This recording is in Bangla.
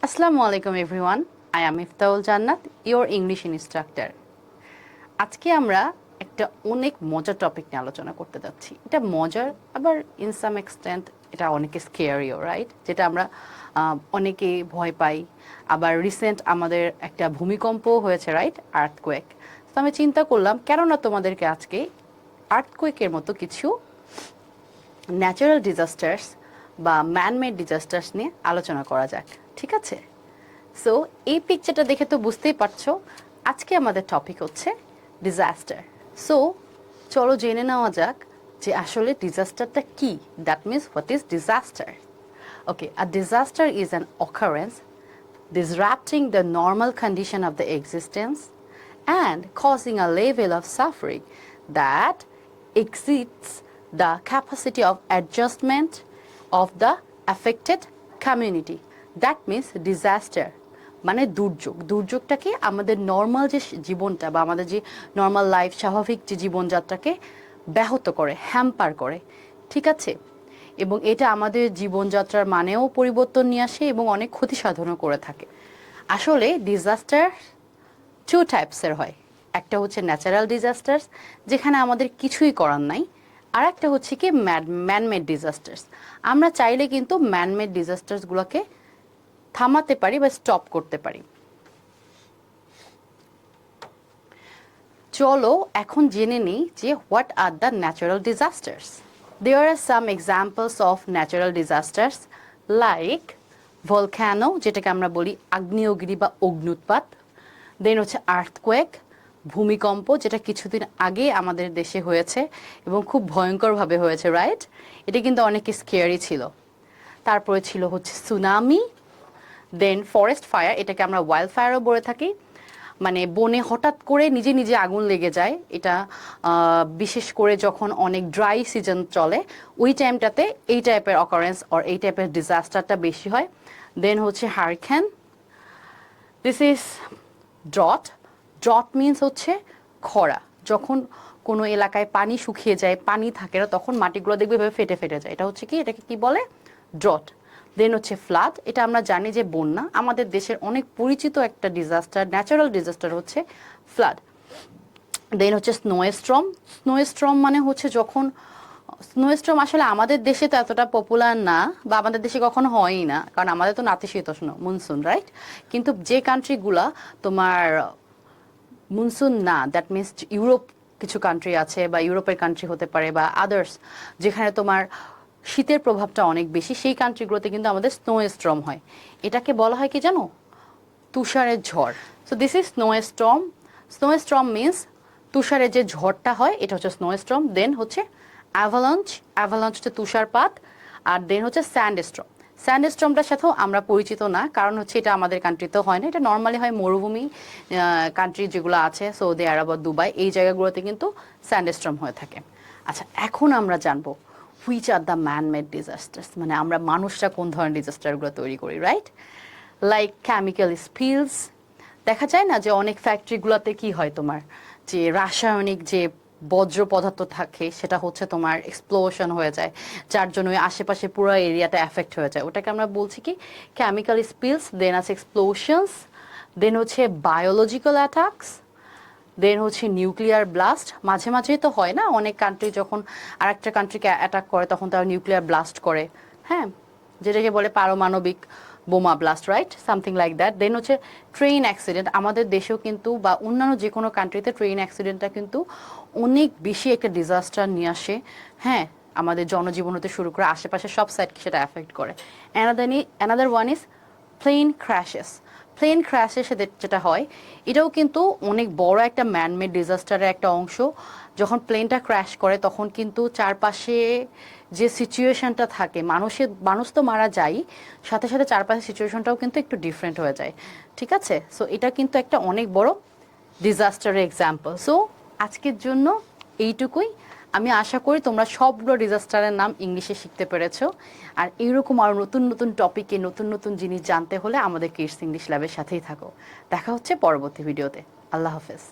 আসসালামু আলাইকুম এভরিওয়ান, আই এম ইফতাউল জান্নাত, ইওর ইংলিশ ইনস্ট্রাক্টর। আজকে আমরা একটা অনেক মজার টপিক নিয়ে আলোচনা করতে যাচ্ছি। এটা মজার, আবার ইন সাম এক্সটেন্ট এটা অনেকে স্কেয়ারিও, রাইট? যেটা আমরা অনেকে ভয় পাই। আবার রিসেন্ট আমাদের একটা ভূমিকম্প হয়েছে, রাইট? আর্থকোয়েক। তো আমি চিন্তা করলাম কেন না তোমাদেরকে আজকে আর্থকোয়েকের মতো কিছু ন্যাচারাল ডিজাস্টার্স বা ম্যানমেড ডিজাস্টার্স নিয়ে আলোচনা করা যাক, ঠিক আছে? সো এই পিকচারটা দেখে তো বুঝতেই পারছো আজকে আমাদের টপিক হচ্ছে ডিজাস্টার। সো চলো জেনে নেওয়া যাক যে আসলে ডিজাস্টারটা কি। That means what is disaster? Okay, a disaster is an occurrence disrupting the normal condition of the existence and causing a level of suffering that exceeds the capacity of adjustment of the affected community. That means disaster মানে দুর্যোগ। দুর্যোগটা কি আমাদের নর্মাল যে জীবনটা বা আমাদের যে নর্মাল লাইফ, স্বাভাবিক যে জীবনযাত্রাকে ব্যাহত করে, হ্যাম্পার করে, ঠিক আছে? এবং এটা আমাদের জীবনযাত্রার মানেও পরিবর্তন নিয়ে আসে এবং অনেক ক্ষতি সাধনও করে থাকে। আসলে ডিজাস্টার টু টাইপসের হয়। একটা হচ্ছে ন্যাচারাল ডিজাস্টার্স, যেখানে আমাদের কিছুই করার নাই। আর একটা হচ্ছে কি ম্যানমেড ডিজাস্টার্স। আমরা চাইলে কিন্তু ম্যানমেড ডিজাস্টার্সগুলোকে থামাতে পারি বা স্টপ করতে পারি। চলো এখন জেনে নিই যে what are the natural disasters. There are some examples of natural disasters like volcano, যেটাকে আমরা বলি আগ্নেয়গিরি বা অগ্নুৎপাত। দেন হচ্ছে আর্থকোয়েক, ভূমিকম্প, যেটা কিছুদিন আগে আমাদের দেশে হয়েছে এবং খুব ভয়ঙ্করভাবে হয়েছে, রাইট? এটা কিন্তু অনেক স্কেয়ারি ছিল। তারপরে ছিল হচ্ছে সুনামি, দেন ফরেস্ট ফায়ার, এটাকে আমরা ওয়াইল্ড ফায়ারও বলে থাকি। মানে বনে হঠাৎ করে নিজে নিজে আগুন লেগে যায়। এটা বিশেষ করে যখন অনেক ড্রাই সিজন চলে, ওই টাইমটাতে এই টাইপের অকারেন্স অর এই টাইপের ডিজাস্টারটা বেশি হয়। দেন হচ্ছে hurricane, this is drought. Drought means হচ্ছে খরা। যখন কোনো এলাকায় পানি শুকিয়ে যায়, পানি থাকে না, তখন মাটিগুলো দেখবে এভাবে ফেটে ফেটে যায়। এটা হচ্ছে কি, এটাকে কি বলে? ড্রট। দেন হচ্ছে ফ্লাড, এটা আমরা জানি যে বন্যা। আমাদের দেশের অনেক পরিচিত একটা ডিজাস্টার, ন্যাচারাল ডিজাস্টার হচ্ছে ফ্লাড। দেন হচ্ছে স্নোস্টর্ম। স্নোস্টর্ম মানে হচ্ছে যখন স্নোস্টর্ম আসলে আমাদের দেশে তো এতটা পপুলার না, বা আমাদের দেশে কখনো হয়ই না, কারণ আমাদের তো নাতিশীতোষ্ণ মনসুন, রাইট? কিন্তু যে কান্ট্রিগুলা তোমার মনসুন না, দ্যাট মিনস ইউরোপ, কিছু কান্ট্রি আছে বা ইউরোপের কান্ট্রি হতে পারে বা আদার্স, যেখানে তোমার শীতের প্রভাবটা অনেক বেশি, সেই কান্ট্রিগুলোতে কিন্তু আমাদের স্নো স্টর্ম হয়। এটাকে বলা হয় কি জানো? তুষারের ঝড়। So this is snow storm. Snow storm means তুষারের যে ঝড়টা হয়, এটা হচ্ছে স্নো স্টর্ম। দেন হচ্ছে অ্যাভালাঞ্চ। অ্যাভালাঞ্চ হচ্ছে তুষারপাত। আর দেন হচ্ছে স্যান্ড স্টর্ম। স্যান্ড স্টর্মটার সাথেও আমরা পরিচিত না, কারণ হচ্ছে এটা আমাদের কান্ট্রিতেও হয় না। এটা নর্মালি হয় মরুভূমি কান্ট্রি যেগুলো আছে, সৌদি আরব, দুবাই, এই জায়গাগুলোতে কিন্তু স্যান্ড স্টর্ম হয়ে থাকে। আচ্ছা, এখন আমরা জানবো which are the man made disasters, মানে আমরা মানুষরা কোন ধরনের ডিজাস্টারগুলো তৈরি করি, রাইট? Like chemical স্পিলস। দেখা যায় না যে অনেক ফ্যাক্টরিগুলোতে কি হয়, তোমার যে রাসায়নিক যে বজ্র পদার্থ থাকে, সেটা হচ্ছে তোমার এক্সপ্লোশন হয়ে যায়, যার জন্য ওই আশেপাশে পুরো এরিয়াটা এফেক্ট হয়ে যায়। ওটাকে আমরা বলছি কি কেমিক্যাল স্পিলস। দেন আছে এক্সপ্লোশনস। দেন হচ্ছে বায়োলজিক্যাল অ্যাটাকস। দেন হচ্ছে নিউক্লিয়ার ব্লাস্ট। মাঝে মাঝেই তো হয় না, অনেক কান্ট্রি যখন আরেকটা কান্ট্রিকে অ্যাটাক করে তখন তারা নিউক্লিয়ার ব্লাস্ট করে, হ্যাঁ, যেটাকে বলে পারমাণবিক বোমা blast, right? Something like that. Then হচ্ছে ট্রেন অ্যাক্সিডেন্ট। আমাদের দেশেও কিন্তু বা অন্যান্য যে কোনো কান্ট্রিতে ট্রেন অ্যাক্সিডেন্টটা কিন্তু অনেক বেশি একটা ডিজাস্টার নিয়ে আসে, হ্যাঁ, আমাদের জনজীবন হতে শুরু করে আশেপাশে সব সাইডকে সেটা অ্যাফেক্ট করে। Another one is plane crashes. Plane ক্র্যাশের সাথে যেটা হয়, এটাও কিন্তু অনেক বড় একটা ম্যানমেড ডিজাস্টারের একটা অংশ। যখন প্লেনটা ক্র্যাশ করে তখন কিন্তু চারপাশে যে সিচুয়েশনটা থাকে, মানুষ তো মারা যায়, সাথে সাথে চারপাশের সিচুয়েশনটাও কিন্তু একটু ডিফারেন্ট হয়ে যায়, ঠিক আছে? সো এটা কিন্তু একটা অনেক বড় ডিজাস্টারের এক্সাম্পল। সো আজকের জন্য এইটুকুই। আমি আশা করি তোমরা সবগুলো ডিজাস্টারের নাম ইংলিশে শিখতে পেরেছো। আর এইরকম আরও নতুন নতুন টপিকে নতুন নতুন জিনিস জানতে হলে আমাদের কিডস ইংলিশ ল্যাবের সাথেই থাকো। দেখা হচ্ছে পরবর্তী ভিডিওতে। আল্লাহ হাফেজ।